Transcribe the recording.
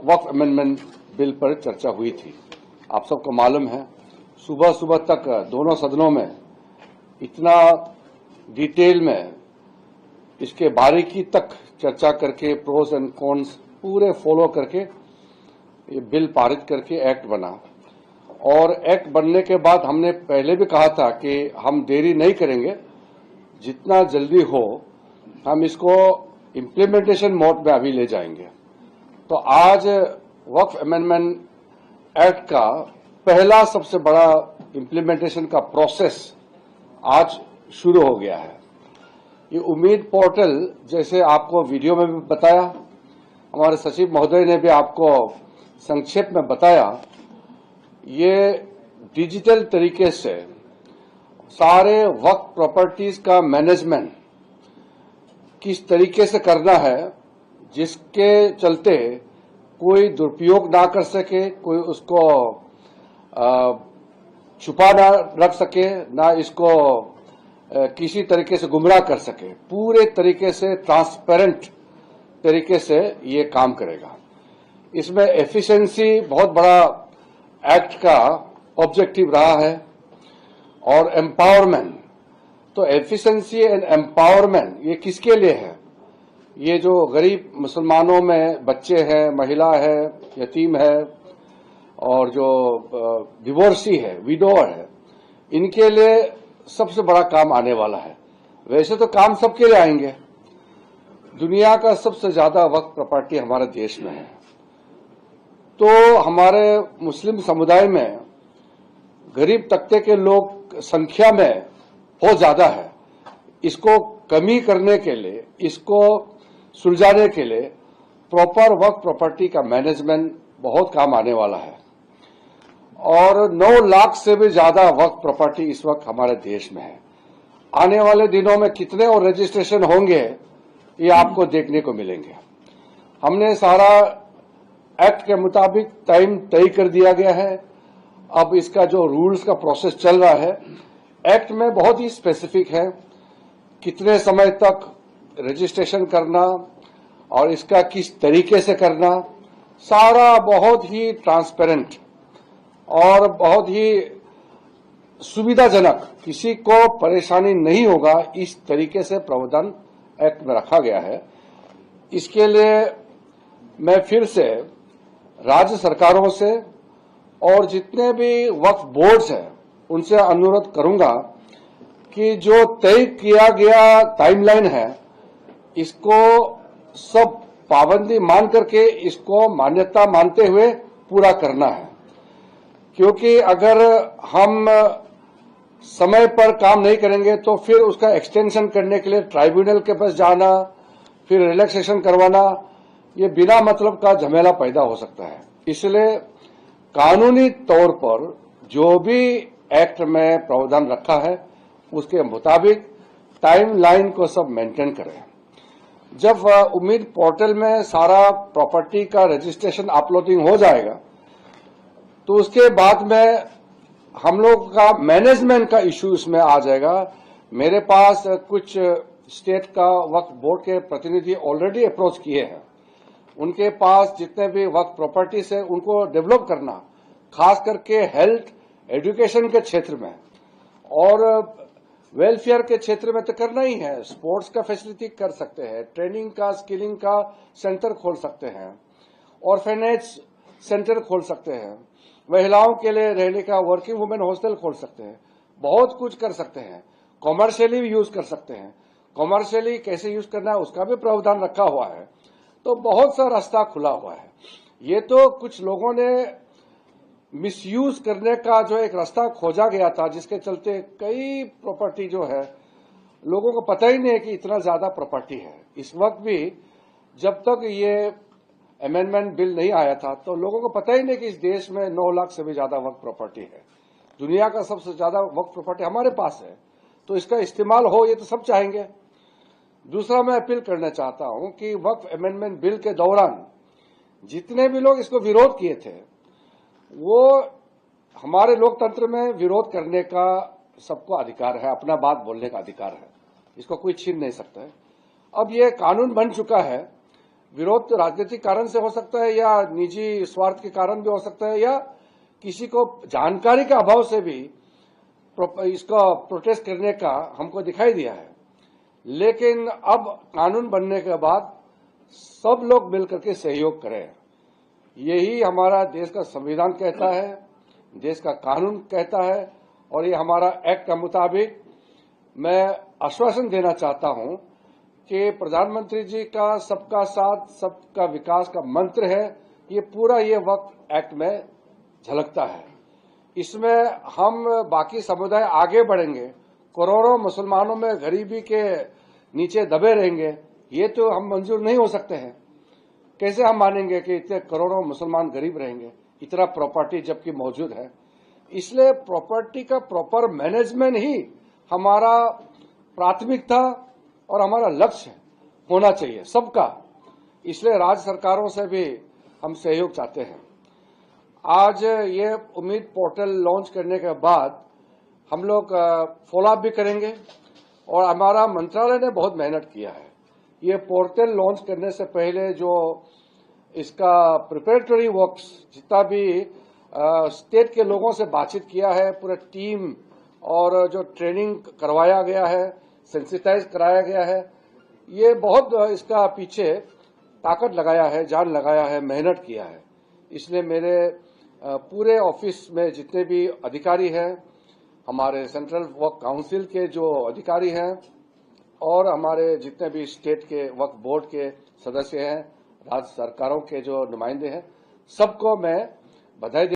वक्फ amendment bill पर चर्चा हुई थी। आप सबको मालूम है, सुबह सुबह तक दोनों सदनों में इतना डिटेल में इसके बारीकी तक चर्चा करके प्रोस एंड कॉन्स पूरे फॉलो करके ये बिल पारित करके एक्ट बना। और एक्ट बनने के बाद हमने पहले भी कहा था कि हम देरी नहीं करेंगे, जितना जल्दी हो हम इसको इम्प्लीमेंटेशन मोड में अभी ले जाएंगे। तो आज वक्फ अमेंडमेंट एक्ट का पहला सबसे बड़ा इम्प्लीमेंटेशन का प्रोसेस आज शुरू हो गया है। ये उम्मीद पोर्टल, जैसे आपको वीडियो में भी बताया, हमारे सचिव महोदय ने भी आपको संक्षेप में बताया, ये डिजिटल तरीके से सारे वक्फ प्रॉपर्टीज का मैनेजमेंट किस तरीके से करना है, जिसके चलते कोई दुरुपयोग ना कर सके, कोई उसको छुपा ना रख सके, ना इसको किसी तरीके से गुमराह कर सके। पूरे तरीके से ट्रांसपेरेंट तरीके से ये काम करेगा। इसमें एफिशिएंसी बहुत बड़ा एक्ट का ऑब्जेक्टिव रहा है और एम्पावरमेंट। तो एफिशिएंसी एंड एम्पावरमेंट ये किसके लिए है? ये जो गरीब मुसलमानों में बच्चे हैं, महिला है, यतीम है और जो डिवोर्सी है, विडोअर है, इनके लिए सबसे बड़ा काम आने वाला है। वैसे तो काम सबके लिए आएंगे। दुनिया का सबसे ज्यादा वक्फ प्रॉपर्टी हमारे देश में है। तो हमारे मुस्लिम समुदाय में गरीब तबके के लोग संख्या में बहुत ज्यादा है। इसको कमी करने के लिए, इसको सुलझाने के लिए प्रॉपर वक्फ प्रॉपर्टी का मैनेजमेंट बहुत काम आने वाला है। और 9 लाख से भी ज्यादा वक्फ प्रॉपर्टी इस वक्त हमारे देश में है। आने वाले दिनों में कितने और रजिस्ट्रेशन होंगे ये आपको देखने को मिलेंगे। हमने सारा एक्ट के मुताबिक टाइम तय कर दिया गया है। अब इसका जो रूल्स का प्रोसेस चल रहा है, एक्ट में बहुत ही स्पेसिफिक है, कितने समय तक रजिस्ट्रेशन करना और इसका किस तरीके से करना, सारा बहुत ही ट्रांसपेरेंट और बहुत ही सुविधाजनक, किसी को परेशानी नहीं होगा, इस तरीके से प्रावधान एक्ट में रखा गया है। इसके लिए मैं फिर से राज्य सरकारों से और जितने भी वक्फ बोर्ड्स हैं उनसे अनुरोध करूंगा कि जो तय किया गया टाइमलाइन है, इसको सब पाबंदी मान करके इसको मान्यता मानते हुए पूरा करना है। क्योंकि अगर हम समय पर काम नहीं करेंगे तो फिर उसका एक्सटेंशन करने के लिए ट्राइब्यूनल के पास जाना, फिर रिलैक्सेशन करवाना, ये बिना मतलब का झमेला पैदा हो सकता है। इसलिए कानूनी तौर पर जो भी एक्ट में प्रावधान रखा है उसके मुताबिक टाइमलाइन को सब मेंटेन करें। जब उम्मीद पोर्टल में सारा प्रॉपर्टी का रजिस्ट्रेशन अपलोडिंग हो जाएगा तो उसके बाद में हम लोग का मैनेजमेंट का इश्यू इसमें आ जाएगा। मेरे पास कुछ स्टेट का वक्फ बोर्ड के प्रतिनिधि ऑलरेडी अप्रोच किए हैं। उनके पास जितने भी वक्फ प्रॉपर्टीज है उनको डेवलप करना, खास करके हेल्थ एजुकेशन के क्षेत्र में और वेलफेयर के क्षेत्र में तो करना ही है। स्पोर्ट्स का फैसिलिटी कर सकते हैं, ट्रेनिंग का, स्किलिंग का सेंटर खोल सकते हैं, ऑर्फेनेज सेंटर खोल सकते हैं, महिलाओं के लिए रहने का वर्किंग वुमेन हॉस्टल खोल सकते हैं, बहुत कुछ कर सकते हैं। कॉमर्शियली भी यूज कर सकते हैं। कॉमर्शियली कैसे यूज करना है उसका भी प्रावधान रखा हुआ है। तो बहुत सा रास्ता खुला हुआ है। ये तो कुछ लोगों ने मिसयूज करने का जो एक रास्ता खोजा गया था, जिसके चलते कई प्रॉपर्टी जो है लोगों को पता ही नहीं है कि इतना ज्यादा प्रॉपर्टी है। इस वक्त भी जब तक ये अमेंडमेंट बिल नहीं आया था तो लोगों को पता ही नहीं कि इस देश में 9 लाख से भी ज्यादा वक्फ प्रॉपर्टी है। दुनिया का सबसे ज्यादा वक्फ प्रॉपर्टी हमारे पास है, तो इसका इस्तेमाल हो ये तो सब चाहेंगे। दूसरा, मैं अपील करना चाहता हूं कि वक्फ अमेंडमेंट बिल के दौरान जितने भी लोग इसको विरोध किए थे, वो हमारे लोकतंत्र में विरोध करने का सबको अधिकार है, अपना बात बोलने का अधिकार है, इसको कोई छीन नहीं सकता है। अब ये कानून बन चुका है, विरोध राजनीतिक कारण से हो सकता है या निजी स्वार्थ के कारण भी हो सकता है या किसी को जानकारी के अभाव से भी इसका प्रोटेस्ट करने का हमको दिखाई दिया है। लेकिन अब कानून बनने के बाद सब लोग मिलकर के सहयोग करें, यही हमारा देश का संविधान कहता है, देश का कानून कहता है और ये हमारा एक्ट के मुताबिक मैं आश्वासन देना चाहता हूं कि प्रधानमंत्री जी का सबका साथ सबका विकास का मंत्र है, ये पूरा ये वक्त एक्ट में झलकता है। इसमें हम बाकी समुदाय आगे बढ़ेंगे, करोड़ों मुसलमानों में गरीबी के नीचे दबे रहेंगे, ये तो हम मंजूर नहीं हो सकते हैं। कैसे हम मानेंगे कि इतने करोड़ों मुसलमान गरीब रहेंगे, इतना प्रॉपर्टी जबकि मौजूद है। इसलिए प्रॉपर्टी का प्रॉपर मैनेजमेंट ही हमारा प्राथमिकता और हमारा लक्ष्य होना चाहिए सबका। इसलिए राज्य सरकारों से भी हम सहयोग चाहते हैं। आज ये उम्मीद पोर्टल लॉन्च करने के बाद हम लोग फॉलोअप भी करेंगे और हमारा मंत्रालय ने बहुत मेहनत किया है। ये पोर्टल लॉन्च करने से पहले जो इसका प्रिपरेटरी वर्क्स जितना भी स्टेट के लोगों से बातचीत किया है, पूरा टीम और जो ट्रेनिंग करवाया गया है, सेंसिटाइज कराया गया है, ये बहुत इसका पीछे ताकत लगाया है, जान लगाया है, मेहनत किया है। इसलिए मेरे पूरे ऑफिस में जितने भी अधिकारी हैं, हमारे सेंट्रल वर्क काउंसिल के जो अधिकारी हैं और हमारे जितने भी स्टेट के वक्फ बोर्ड के सदस्य हैं, राज्य सरकारों के जो नुमाइंदे हैं, सबको मैं बधाई